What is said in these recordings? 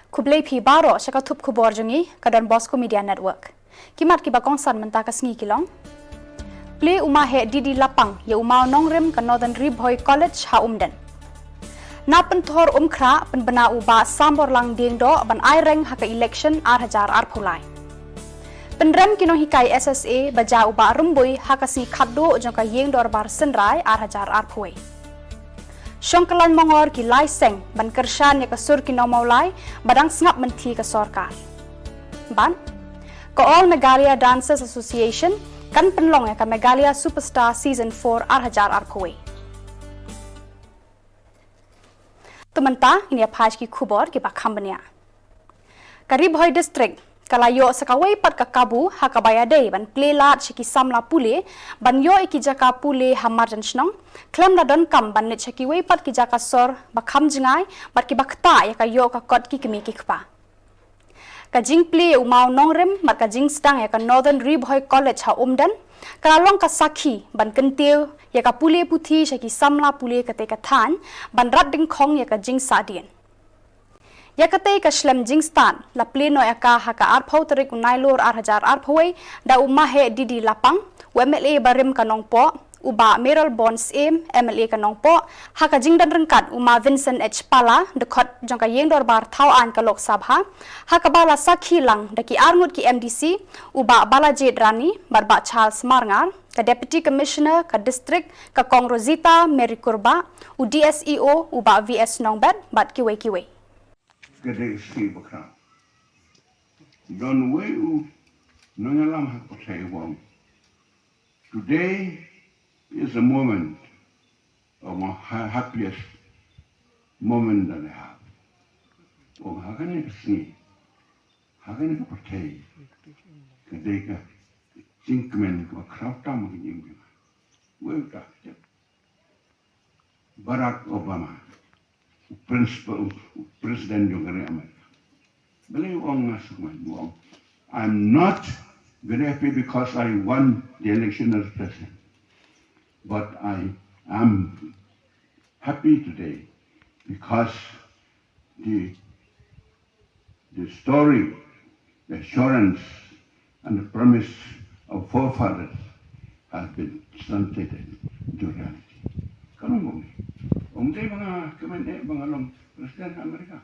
Kublai pi baro syaka tup khubor jungi kadon Bosco Media Network. Kimat ki bakongsan menta ka sngi kilong. Play uma he didi lapang ye umau nongrem ka Northern Ribhoi College ha umden. Na pentor umkra penbena uba sambor lang ding do ban ai reng ha ka election 8,000 arphulai. Penrem kinong hikai SSA baja uba rumbui ha ka si khaddo jong ka yeng dor bar senrai 8,000 arphoi. Syongkalan mongor ki lai seng ban kershan ya kasur ki nomaulai badang sngap menti ka sorkar. Ban ko All Meghalaya Dancers Association kan penlong ya ka Meghalaya Superstar Season 4 8,000 arphoi. Tumenta ini apaj ki khubor ki bakhambania. Karibhoi district kalayo sakawai pat ka kabu hakabaya day ban plelat shiki samla pule ban yo iki jaka pule hamarjan shnong klem na don kam ban ne chaki wai pat ki jaka sor bakham jingai bat ki bakta ya ka yo ka kot ki kimi ki khpa ka jing ple umau nongrem mat ka jing stang ya ka Northern Ribhoi College ha umdan kalong ka sakhi ban kentiu ya ka pule puthi shaki samla pule ka te ka than ban rat ding khong ya ka jing sadien Yakatei ka Shillong Jingstan la pleno yaka haka arphau tarik unailor 8,000 arphoi da umahe didi lapang UMLA barim kanong po uba Meral Bonds MLA kanong po haka jingdan rengkat uma Vincent H Pala dekot jangka yengdor bar thauan ka Lok Sabha haka bala sakhi lang daki arngut ki MDC uba Balajit Rani barba Charles Marngar ka Deputy Commissioner ka District ka Kong Rosita Mary Kurba u DSEO uba VS Nongbet bat kiwe Kedai si bakram. Don weu nangalam hakpasai wong. Today is a moment of my happiest moment that I have. Oh, hagan ni hagan hakpasai. Kedai ka cinkmen ka krafta maging. Weu ka. Barack Obama. President of America. Believe I'm not very happy because I won the election as president, but I am happy today because the story, the assurance, and the promise of forefathers has been translated into reality. Kalau Umday mga kemende bangalong Presiden Amerika.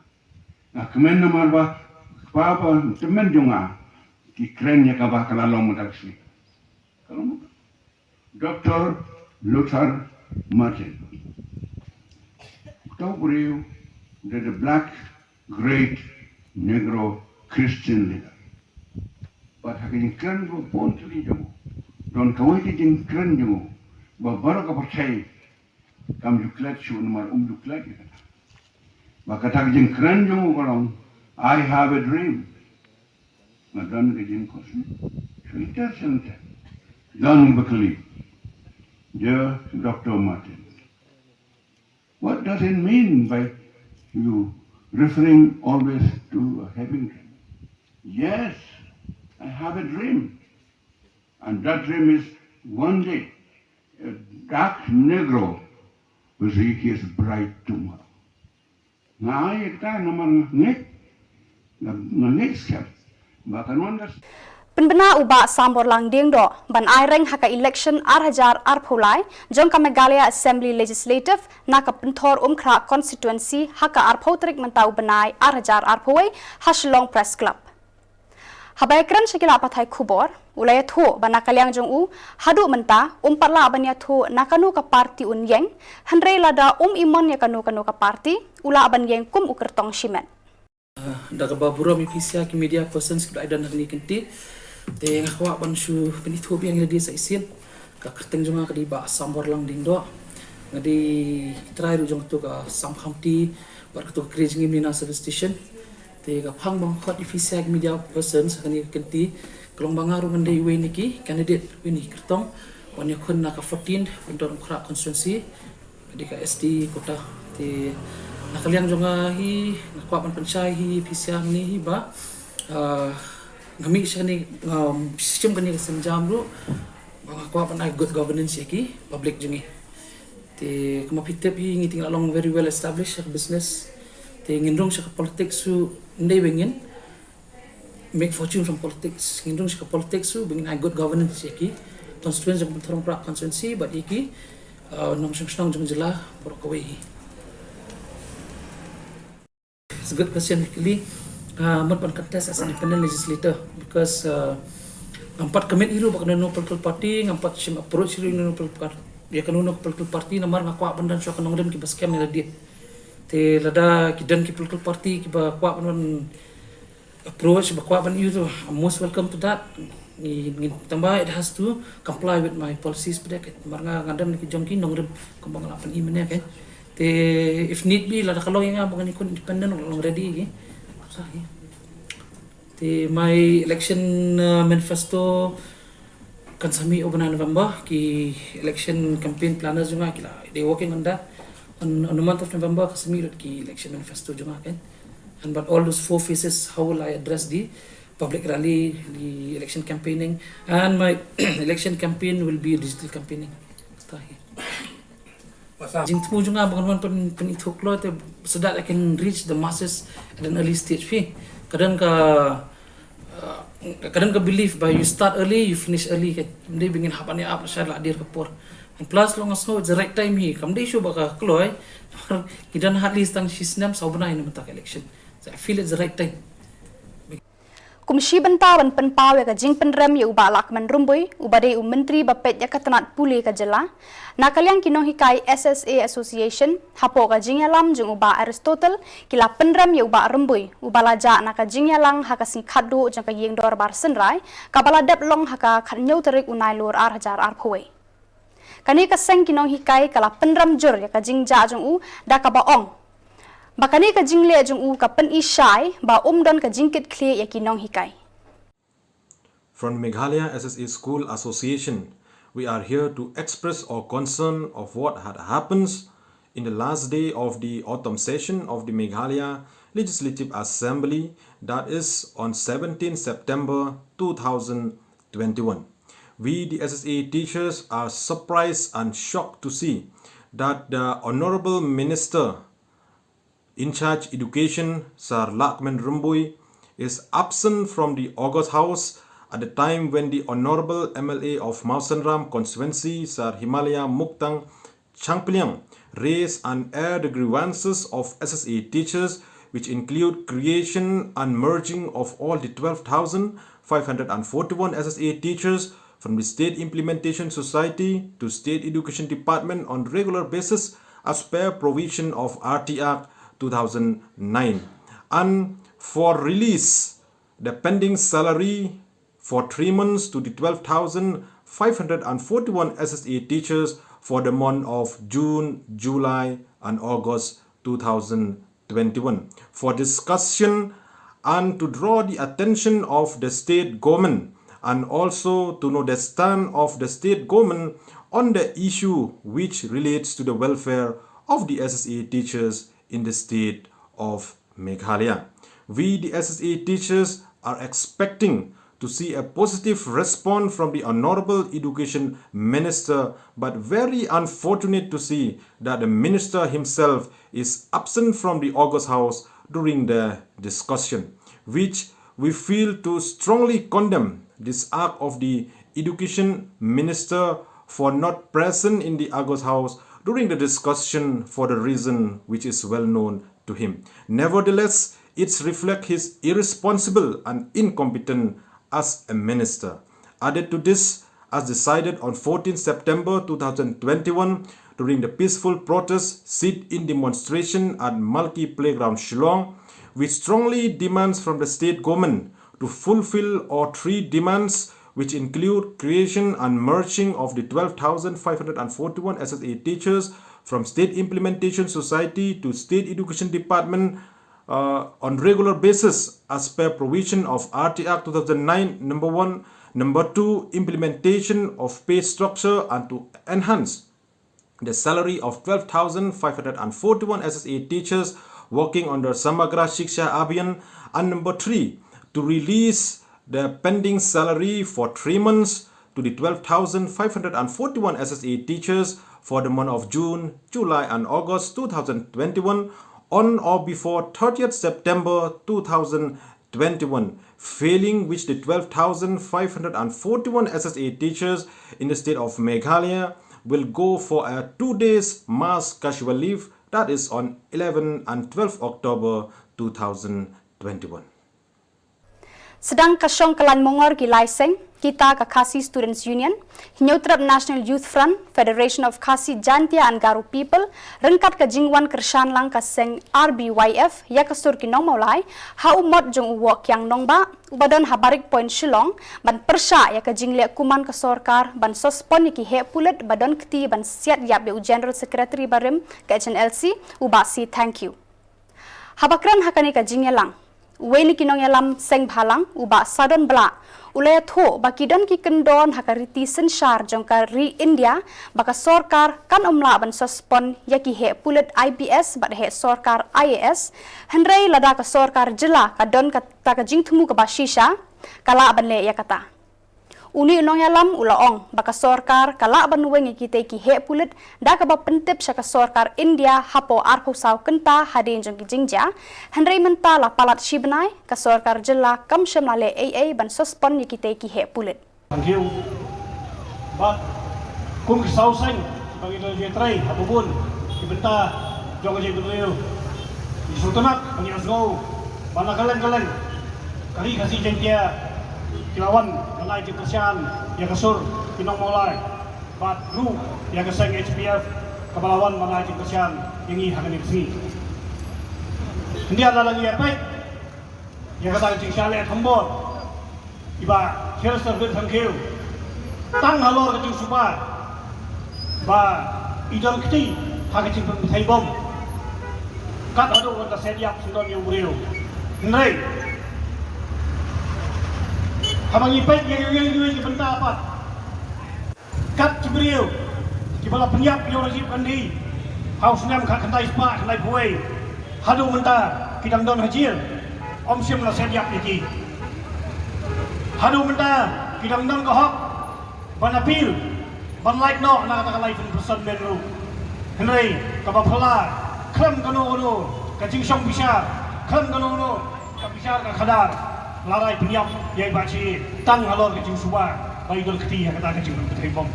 Nah kemen nomor ba papa temen jonga ki krennya ka ba kalalong madaksi. Kalau Dr. Luther Martin. Kau beriu the black great Negro Christian leader. But hakin kren bo pon tuli jomo. Don kawai din kren jomo. Ba baru ka percaya kam juklat shu numar juklat ya kata. Maka tak jeng keren jeng orang. I have a dream. Madan ke jeng kosmi. Filter center. Dan bekali. Dear Dr. Martin. What does it mean by you referring always to having dream? Yes, I have a dream. And that dream is one day a dark Negro will see his bright tomorrow. Now, I can't next step. Penbena uba sambor lang ding do ban ai reng haka election 8,000 arphulai jong ka Meghalaya Assembly Legislative na ka pentor umkra constituency haka arphau trik mentau benai 8,000 arphoi ha Shillong Press Club. Habai kran shakila pathai khubor ulaya thu bana kalyang jong u hadu menta patla banya thu nakanu ka parti unyeng hanrei lada imon ya kanu ka parti ula ban yeng kum ukertong shimen daga babura mi pisia ki media persons ki aidan ni kenti te ngakwa ban shu peni thu biang di sa isin ka kerteng jonga ka di ba sambor lang ding do ngadi try ru jong tu ka sam khamti bar ka tu krejing ni na service station te ka phang bang khot ifisia ki media persons ka ni kenti kelong bangaru ngandai we niki candidate we ni kertong wan yakun na ka 14 untuk khra constituency di ka SD kota te nakaliang jonga hi nakwa pan panchai hi pisia ni hi ba ngami siya ni system kani ka senjam ru bangakwa pan ai good governance ki public jongi te kumapitep hi ngiting along very well established business Te ngindong siya ka politics su hindi bingin make fortune from politics. Ngindong siya ka politics su bingin ay good governance siya ki constituency ng Tarong Prak constituency but iki nong Shillong jung jila borok away. It's a good question actually. Mat pan contest as an independent legislator because empat commit iru bak no political party empat sim approach iru no political ya kanuno political party namar ngakwa bandan so kanong dem ki baskem ni ladi te lada kidan ki political party ki ba kwa ban approach ba kwa ban iru I'm most welcome to that ni tambah it has to comply with my policies pada mar ngandam ki jongki nong dem kembang lapan imene kan te if need be lada kalau yang abang ni kun independent long ready ki the my election manifesto kan sami bulan November ki election campaign planners juga kila they working on that on the month of November kasami ki election manifesto juga kan and but all those four phases how will I address the public rally the election campaigning and my election campaign will be digital campaigning Jingtu juga bangun pen itu klo te so that I can reach the masses at an early stage fee. Kadang ka believe by you start early you finish early kan. Hindi bingin hapan ya apa syar la dir kapor. And plus long as it's the right time hi. Kam day show baka klo ay. Kidan hardly stang shisnam saubna ina matak election. So I feel it's the right time. Kumshi bantawan penpawe ka jing penrem ya uba lakman rumboy ubade menteri bapet ya katanat pule ka jela nakaliang kinong hikai SSA Association hapo ka jing yalam jung uba Aristotle kila penrem ya uba rumboy ubala ja naka jing yalang hakasing khaddo jang ka yeng dor bar senrai kabala dep long haka khanyo terik unai lor ar hajar ar phoi kani ka seng kinong hikai kala penrem jur ya ka jing ja jung u da ka baong Bakani ka jingle jung u ka pen ishai ba don ka jingkit kle yakinong hikai. From Meghalaya SSA School Association, we are here to express our concern of what had happened in the last day of the autumn session of the Meghalaya Legislative Assembly, that is on 17 September 2021. We, the SSA teachers, are surprised and shocked to see that the Honorable Minister in charge education, Sir Lakman Rumboy, is absent from the August House at the time when the Honorable MLA of Mausanram constituency, Sir Himalaya Muktang Changpiliang, raised and aired the grievances of SSA teachers, which include creation and merging of all the 12,541 SSA teachers from the State Implementation Society to State Education Department on regular basis as per provision of RT Act 2009, and for release the pending salary for 3 months to the 12,541 SSA teachers for the month of June, July and August 2021 for discussion and to draw the attention of the state government and also to know the stand of the state government on the issue which relates to the welfare of the SSA teachers in the state of Meghalaya. We, the SSA teachers, are expecting to see a positive response from the Honorable Education Minister, but very unfortunate to see that the Minister himself is absent from the August House during the discussion, which we feel to strongly condemn this act of the Education Minister for not present in the August House during the discussion for the reason which is well known to him. Nevertheless, it reflects his irresponsible and incompetent as a minister. Added to this, as decided on 14 September 2021 during the peaceful protest sit-in demonstration at Malki Playground Shillong, we strongly demands from the state government to fulfill our 3 demands, which include creation and merging of the 12,541 SSA teachers from State Implementation Society to State Education Department on regular basis as per provision of RT Act 2009, number 1. Number 2, implementation of pay structure and to enhance the salary of 12,541 SSA teachers working under Samagra Shiksha Abhiyan. And number 3, to release the pending salary for 3 months to the 12,541 SSA teachers for the month of June, July and August 2021 on or before 30th September 2021, failing which the 12,541 SSA teachers in the state of Meghalaya will go for a 2 days mass casual leave, that is on 11 and 12 October 2021. Sedang kasyong kalan mongor ki laiseng, kita ke Khasi Students Union, Hinyotrap National Youth Front, Federation of Khasi Jantia and Garu People, rengkat ke jingwan kersan lang kaseng RBYF, ya kesur ki nong maulai, ha umot jong uwok yang nong ba, ubadan habarik point Shillong, ban persya ya ke jingle kuman ke sorkar, ban sospon ki he pulet, badan keti ban siat yap be General Secretary Barim, ke HNLC, ubasi thank you. Habakran hakani ke jingle lang, Weni kinong yalam seng bhalang uba sadon bla ulaya tho bakidon ki kendon hakariti sensar jongka ri India baka sorkar kan omla ban sospon yaki he pulet IPS bat he sorkar IAS hendrai lada ka sorkar jela kadon ka jing thumu ka bashisha kala ban le yakata uni nong yalam ulaong baka sorkar kala ban wengi kite ki he pulet da ka ba pentip sya ka sorkar India hapo arpo saw kenta hadin jong ki jingja hendrai menta la palat shibnai ka sorkar jela kam shamale AA ban sospon ni kite ki he pulet. Thank you. But kung saw sing bagi do je try habubun ibenta jong je beliau isutunat bagi asgo banakalan-kalan kali kasih jentia kilawan malai di persian ya kesur kinong mulai bat lu ya keseng HPF kepalawan malai di persian ingi hakan ini ini adalah ya baik ya kata jing syale Khubor iba kira servis thank tang halor ke jing subar ba idol kiti hakan jing pentai bom kat adu wanda sediap sundon yang beriu nai Habang ipek yang benda apa? Kat cibriu, kibala penyap yang rajib kandi, haus ngam kat kentai spa kentai buai, hadu menta kidang don hajil, om sim la sediap lagi. Hadu menta kidang don kahok, ban apil, ban like no nak kata lain person menru. Henry kabapala, krem kano kacing syong bisa, krem kano kabisa kadar. Larai penyap yang baci tang halor ke jing suba bai dol keti kata ke jing betai bom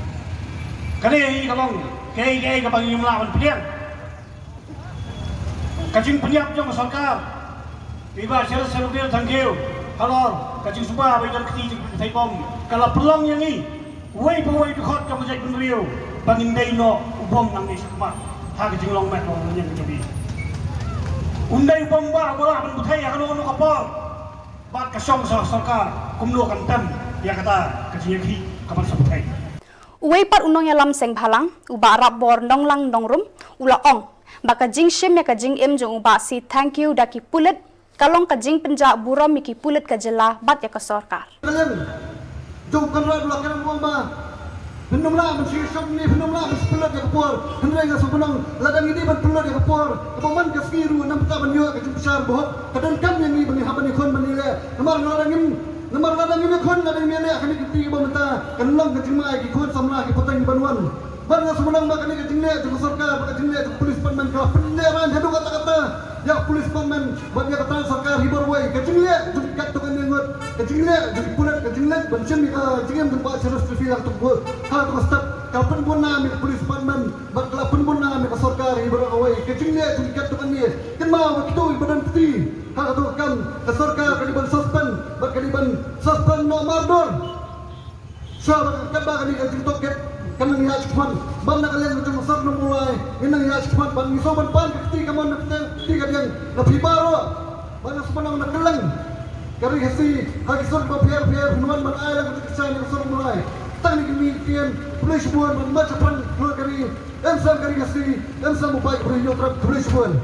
kane hi kalong ke ke bang yumla ban pilian kajing penyap jong sarkar tiba sel bil thank you halor ke jing suba bai dol keti jing betai bom kala pelong yang ni wei pawai dukot jong jai benriu bangin dei no ubom nang ni sakma ha ke jing long met long yang jadi undai bom ba bola ban betai ha no kapal bat kasyong sa sarkar kumlo kan tam ya kata kecil kapan sabutai Uwei pat unong yalam seng bhalang uba rap bor nong lang nong rum ula ong baka jing shim ya ka jing em jong uba si thank you daki pulet kalong ka jing penja buram miki pulet ka jela bat ya ka sarkar kalian jong kan ra dula kan mo ba Henum lah mesti shop ni henum lah mesti pulut ya kapur hendrai ga sebenang ladang ini ban pulut ya kapur kapaman ka skiru nam ta ban yo ka besar boh kadan kam yang ni bani haban ni kon bani le namar ladang ini kon ladang ni le akan dikiti ba menta kan long ka jimai ki kon samla ki potang banwan ban ga sebenang ba kan ka jingle tu sarkar ba jingle tu polis panman ka penderan hadu kata-kata ya polis panman ban ya kata sarkar hibur wai ka jingle tu kat tu kan ngot ka jingle tu pulut ka jingle ban sim ka jingem tu ba serus tu fiak tu ha tu stop kapan pun na mi polis panman ban kapan pun na mi ka sarkar hibur awai ka jingle tu kat tu kan ni kan ma kitu badan peti ha tu kan ka sarkar ka diban suspend no mardor sa kan ba kan ni ka ket kan ni ha chpan ban na kalian macam masar no mulai inang ha chpan ban ni so ban pan kiti ka mon kiti ka yang na pibaro ban na sepanang na kelang kari hasi ha kisor ba pier hunuan ban ai lang ka sa ni so mulai tang ni kini kian police buan ban ma chapan kari ensam kari hasi ensam upai kuri yo trap police buan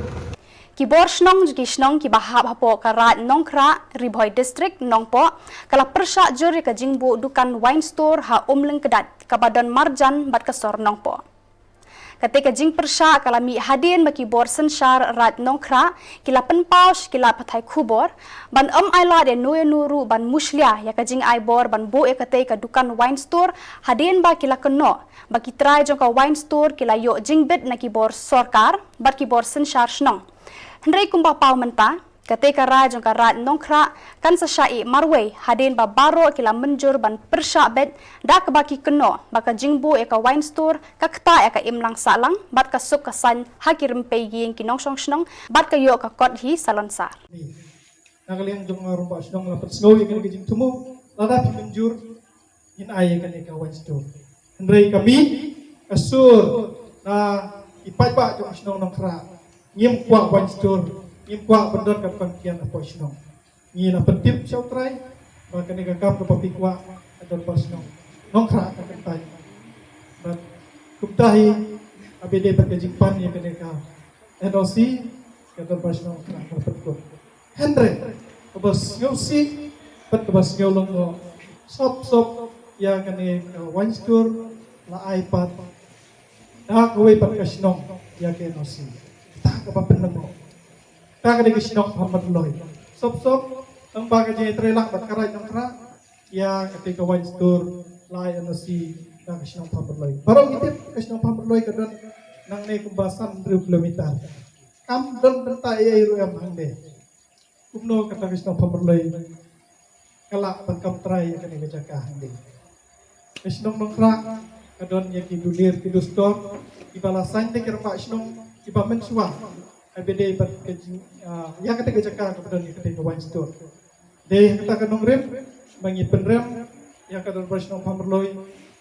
Kibor Shnong ki bahab hapo karat nongkra Ribhoi district nongpo kala persya juri ka jingbu dukan wine store ha umleng kedat kabadan marjan bat kasor nongpo. Ketika jing persya kala mi hadin baki bor sensar rat nongkra kila penpaus kila patai Khubor ban aila de nuye nuru ban muslia ya ka jing ai bor ban bo e ka dukan wine store hadin ba kila keno baki try jong ka wine store kila yo jingbet na kibor sorkar bat kibor sensar Shnong. Hendrai kumbah pau mentah, ketika rajong karat nongkra kan sesyai marway hadin ba baro kila menjur ban persyak bed dak baki keno baka jingbu eka wine store kakta eka imlang salang bat ka sup kasan hakirim pegi kinong song snong bat ka yo ka kot hi salon sar. Nakaliang jong rumpa snong lapat snow ikan kejing tumu lada menjur in ay kan eka wine store. Hendrai kami asur na ipai ba jong snong nongkra ngim kwa wine store ngim kwa bendon kat konkian apa snong ngi la petip syau trai maka ni kakap ke papi kwa adon pas snong nongkra ka kentai dan kubtahi abd berkejimpan ya keneka NOC adon pas snong ka petko Henry kebas ngeusi pet kebas ngeulong sop ya keneka wine store la iPad dah kowe pat ka snong ya ke NOC kapan namo ta ka de sinok Muhammad loy sop ang baga je trelak bat karai nangkra ya ketika wine store lai nasi ta ka sinok Muhammad loy parang itip ka sinok Muhammad loy kadon nang ne kumbasan 2 kilometer kam don benta ai ru am hande kumno kata ka sinok Muhammad loy kala ban kam trai ka ne jaka hande ka sinok nangkra kadon ya ki dulir ki store ibalasan te kirpa sinok iba mensua abd bat ya kata kejaka kemudian ketika wine store de kata kanong rem mangi penrem ya kata personal pamerloi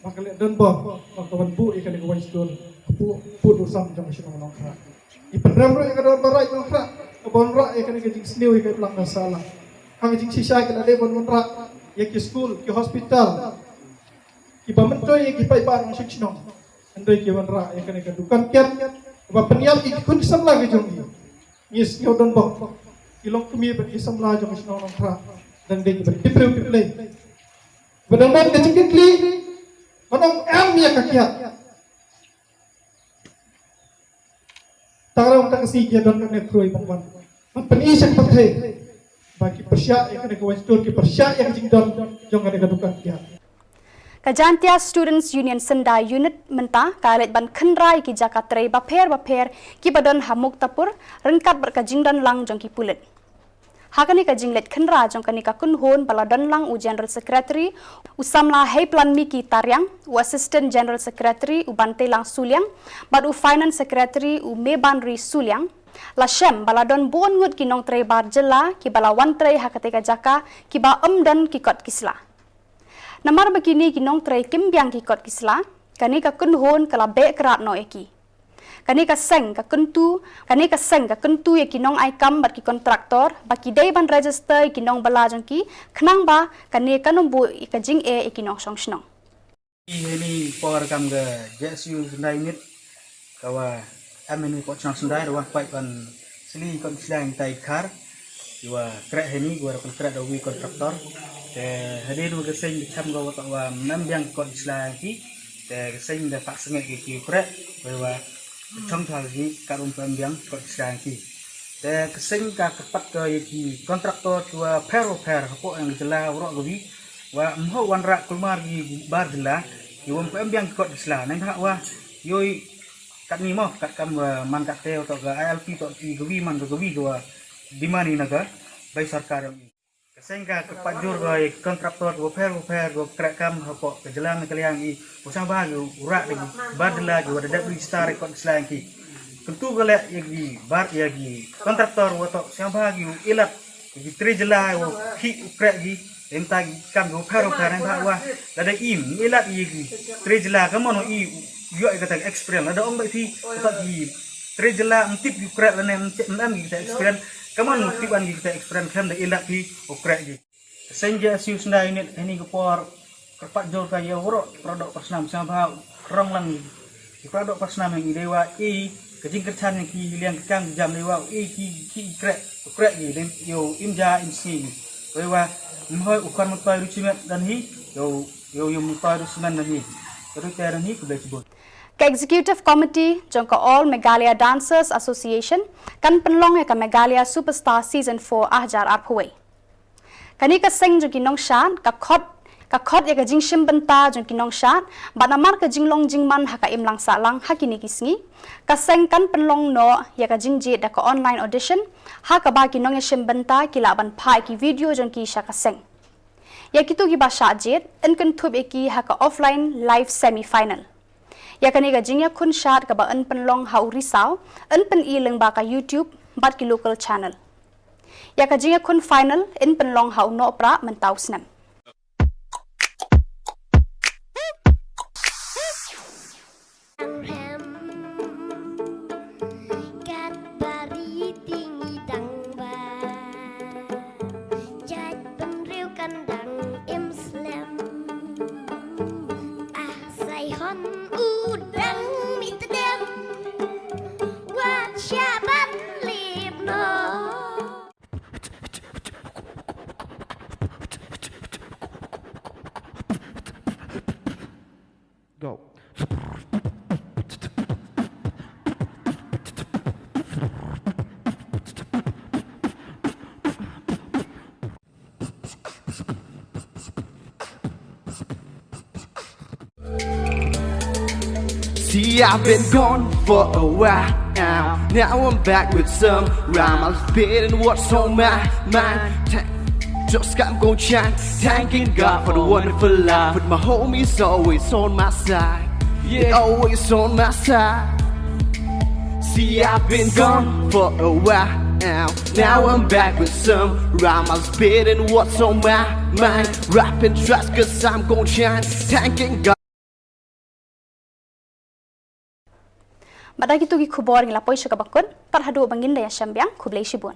maka le don bo maka bu ikan ke wine store pu dosam jang sino nongkra i penrem ro kata barai nongkra bon ra ikan ke jing snew ikan lang salah kang jing sisa ikan ade bon ra ya ki school ki hospital ki bamentoy ki pai bar masuk sino andoi ki bon ra ikan ke dukan kian ba penyal ikun samla ke jongi yes nyodon bok ilong kumi bagi samla jong sino nongkra dan de bertipreu tiplei bedangan ke cikli manong am ya kakia tarang tak si dia don ne kroi pangwan penisang pakai bagi persya yang kena kawan store ki persya yang jing don jong ada kedukan kia Kajantia Students Union Sendai Unit mentah kalet ban khenrai ki Jakarta baper ki badon hamuk tapur rengkat berkajing dan lang jong ki pulet. Hakani ka jinglet khenra jong kani ka kunhon bala dan lang u General Secretary usamla hei plan mi ki taryang u Assistant General Secretary u bante lang suliang bad u Finance Secretary u meban ri suliang la shem bala don bon ngut ki nong tre bar jela ki bala wan tre hakate ka jaka ki ba dan ki kot kisla. Namar begini kinong tray kimbyang ki kot kisla, kani ka kunhon kala be kerap no eki. Kani ka seng ka kentu ya kinong ai kam bat ki kontraktor, baki day ban register kinong balajong ki, kenang ba kani kanumbu ka jing e kinong song snong. Ini power kam ga JSU Sendai unit kawa amenu ko chang Sendai wa pai kan sli kon slang tai kar wa krek heni gua kon krek dawi kontraktor hadir ke sing cham go wa membyang kon slang ki ke sing da pak sengek ki krek wa trong thal ki karum membyang kon slang ki ke sing ka kepat ke ki kontraktor wa per ko yang jela ro gowi wa mho wan ra kulmar gi bar jela ki won membyang kon slang nang ha wa yoi kat ni mo kat kam man kat te to ga ILP to ki gowi man gowi go dimani naga bai sarkar sehingga kepajur goi kontraktor go per go krekam hapok ke jelang kaliang i usang bahagiu urak lagi badla go ada beli star kon slang ki tentu gole yagi bar yagi kontraktor woto sang bahagiu ilat gi tri jela wo ki ukrek gi entah kam go per nang wa ada im ilat yagi tri jela kamono i yo kata experience ada ong bai thi tak gi tri jela entip ukrek lanem ndam gi experience kaman tiban kita experience kan da ilak ki ukrek gi senja siu Sendai unit ini gepor kerpat jol ka ya woro produk pasnam sama rong lang di produk pasnam yang dewa i kejing kercan ki liang kang jam dewa i ki ukrek gi den yo imja insi dewa mhoi ukon mutai rucimet dan hi yo mutai rucimet dan hi terus teran hi kuda cibot Ke Executive Committee jongka All Meghalaya Dancers Association kan penlong ya ka Meghalaya Superstar Season 4 ahjar arphuai. Kani ka seng jogi nong shan ka khot ka khot ya ka jing shim benta jong kinong shat ba namar ka jinglong jingman ha ka imlang sa lang ha kini kisngi ka seng kan penlong no ya ka jingje da ka online audition ha ka ba kinong ya shim benta kila ban pha ki video jong ki sha ka seng ya kitu gi ba sha jet en kan thub eki ha ka offline live semi final ya ka ni ka jing ya khun shat ka ba en penlong ha uri saw en pen i leng ba ka YouTube bat ki local channel ya ka jing ya khun final en penlong ha no pra man taw snam Go. See, I've been gone for a while now. Now I'm back with some rhyme. I was spitting what's on my mind. Just I'm gon' shine, thanking God for the wonderful life. With my homies always on my side, yeah, always on my side. See, I've been gone for a while now. Now I'm back with some rhyme. I'm spitting what's on my mind. Rapping tracks 'cause I'm gon' shine, thanking God. Badai kitu gi khubor ngila poisha ka bakun tar hadu bangin da ya syambyang khublei shibun